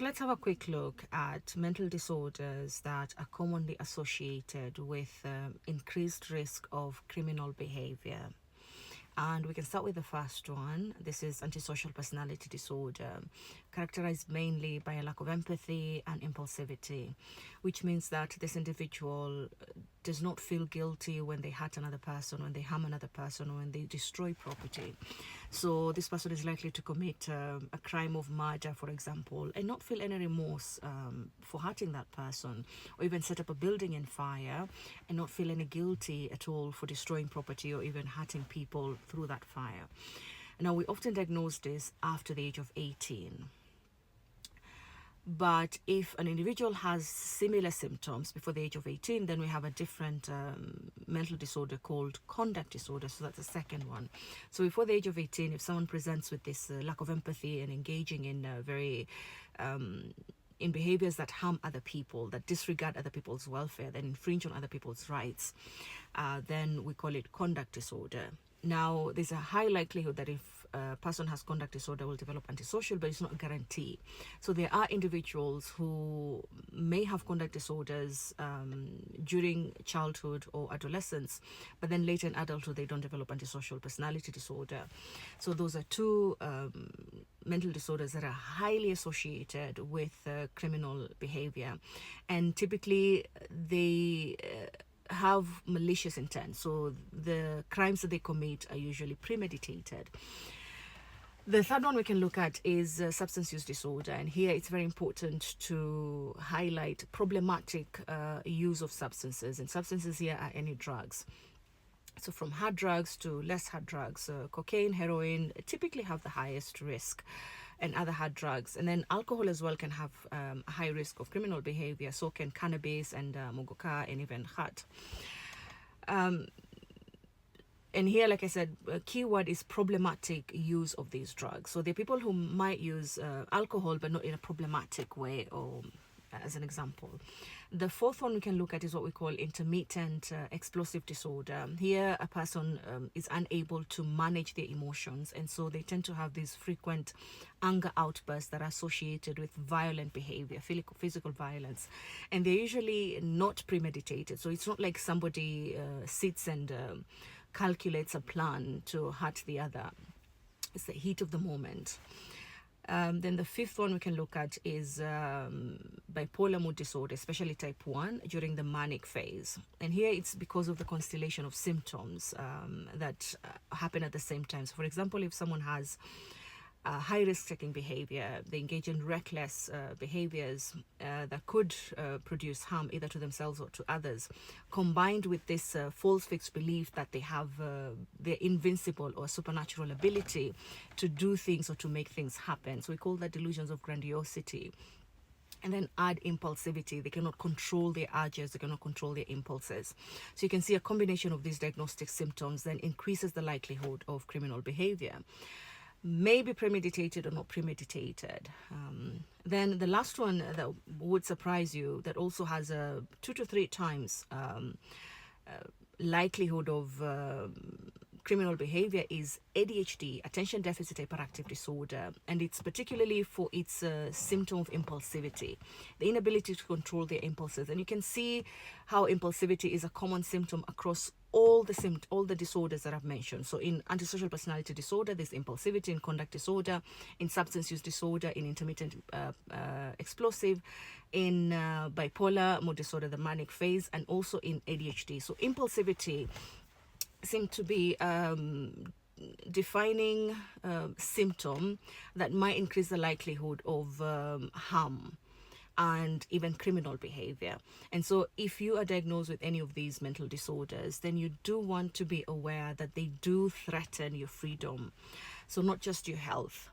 So let's have a quick look at mental disorders that are commonly associated with increased risk of criminal behavior. And we can start with the first one. This is antisocial personality disorder, characterized mainly by a lack of empathy and impulsivity, which means that this individual does not feel guilty when they hurt another person, when they harm another person, or when they destroy property. So this person is likely to commit a crime of murder, for example, and not feel any remorse for hurting that person, or even set up a building in fire and not feel any guilty at all for destroying property or even hurting people through that fire. Now, we often diagnose this after the age of 18. But if an individual has similar symptoms before the age of 18, then we have a different mental disorder called conduct disorder. So that's the second one. So before the age of 18, if someone presents with this lack of empathy and engaging in in behaviors that harm other people, that disregard other people's welfare, that infringe on other people's rights, then we call it conduct disorder. Now, there's a high likelihood that if a person has conduct disorder, will develop antisocial, but it's not a guarantee. So there are individuals who may have conduct disorders during childhood or adolescence, but then later in adulthood, they don't develop antisocial personality disorder. So those are two mental disorders that are highly associated with criminal behavior. And typically, they have malicious intent. So the crimes that they commit are usually premeditated. The third one we can look at is substance use disorder. And here it's very important to highlight problematic use of substances. And substances here are any drugs. So from hard drugs to less hard drugs, cocaine, heroin typically have the highest risk, and other hard drugs. And then alcohol as well can have a high risk of criminal behavior. So can cannabis and mogoka and even khat. And here, like I said, a key word is problematic use of these drugs. So there are people who might use alcohol, but not in a problematic way, or as an example. The fourth one we can look at is what we call intermittent explosive disorder. Here, a person is unable to manage their emotions, and so they tend to have these frequent anger outbursts that are associated with violent behavior, physical violence. And they're usually not premeditated. So it's not like somebody sits and calculates a plan to hurt the other. It's the heat of the moment. Then the fifth one we can look at is bipolar mood disorder, especially type 1, during the manic phase. And here it's because of the constellation of symptoms that happen at the same time. So for example, if someone has high risk taking behavior, they engage in reckless behaviors that could produce harm either to themselves or to others, combined with this false fixed belief that they have their invincible or supernatural ability to do things or to make things happen. So we call that delusions of grandiosity. And then add impulsivity. They cannot control their urges, they cannot control their impulses. So you can see a combination of these diagnostic symptoms then increases the likelihood of criminal behavior. May be premeditated or not premeditated. Then the last one that would surprise you, that also has a 2 to 3 times likelihood of criminal behavior, is ADHD, attention deficit hyperactive disorder, and it's particularly for its symptom of impulsivity, the inability to control their impulses. And you can see how impulsivity is a common symptom across all the disorders that I've mentioned. So in antisocial personality disorder, there's impulsivity. In conduct disorder, in substance use disorder, in intermittent explosive, in bipolar mood disorder, the manic phase, and also in ADHD. So impulsivity seem to be defining symptom that might increase the likelihood of harm and even criminal behavior. And so if you are diagnosed with any of these mental disorders, then you do want to be aware that they do threaten your freedom, so not just your health.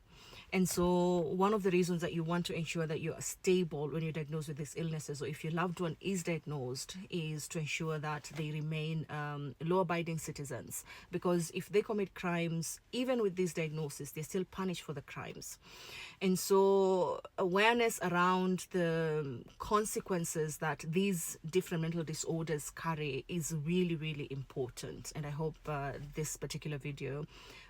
And so one of the reasons that you want to ensure that you are stable when you're diagnosed with these illnesses, or if your loved one is diagnosed, is to ensure that they remain law-abiding citizens. Because if they commit crimes, even with these diagnoses, they're still punished for the crimes. And so awareness around the consequences that these different mental disorders carry is really, really important. And I hope this particular video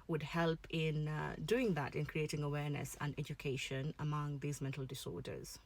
would help in doing that, in creating awareness and education among these mental disorders.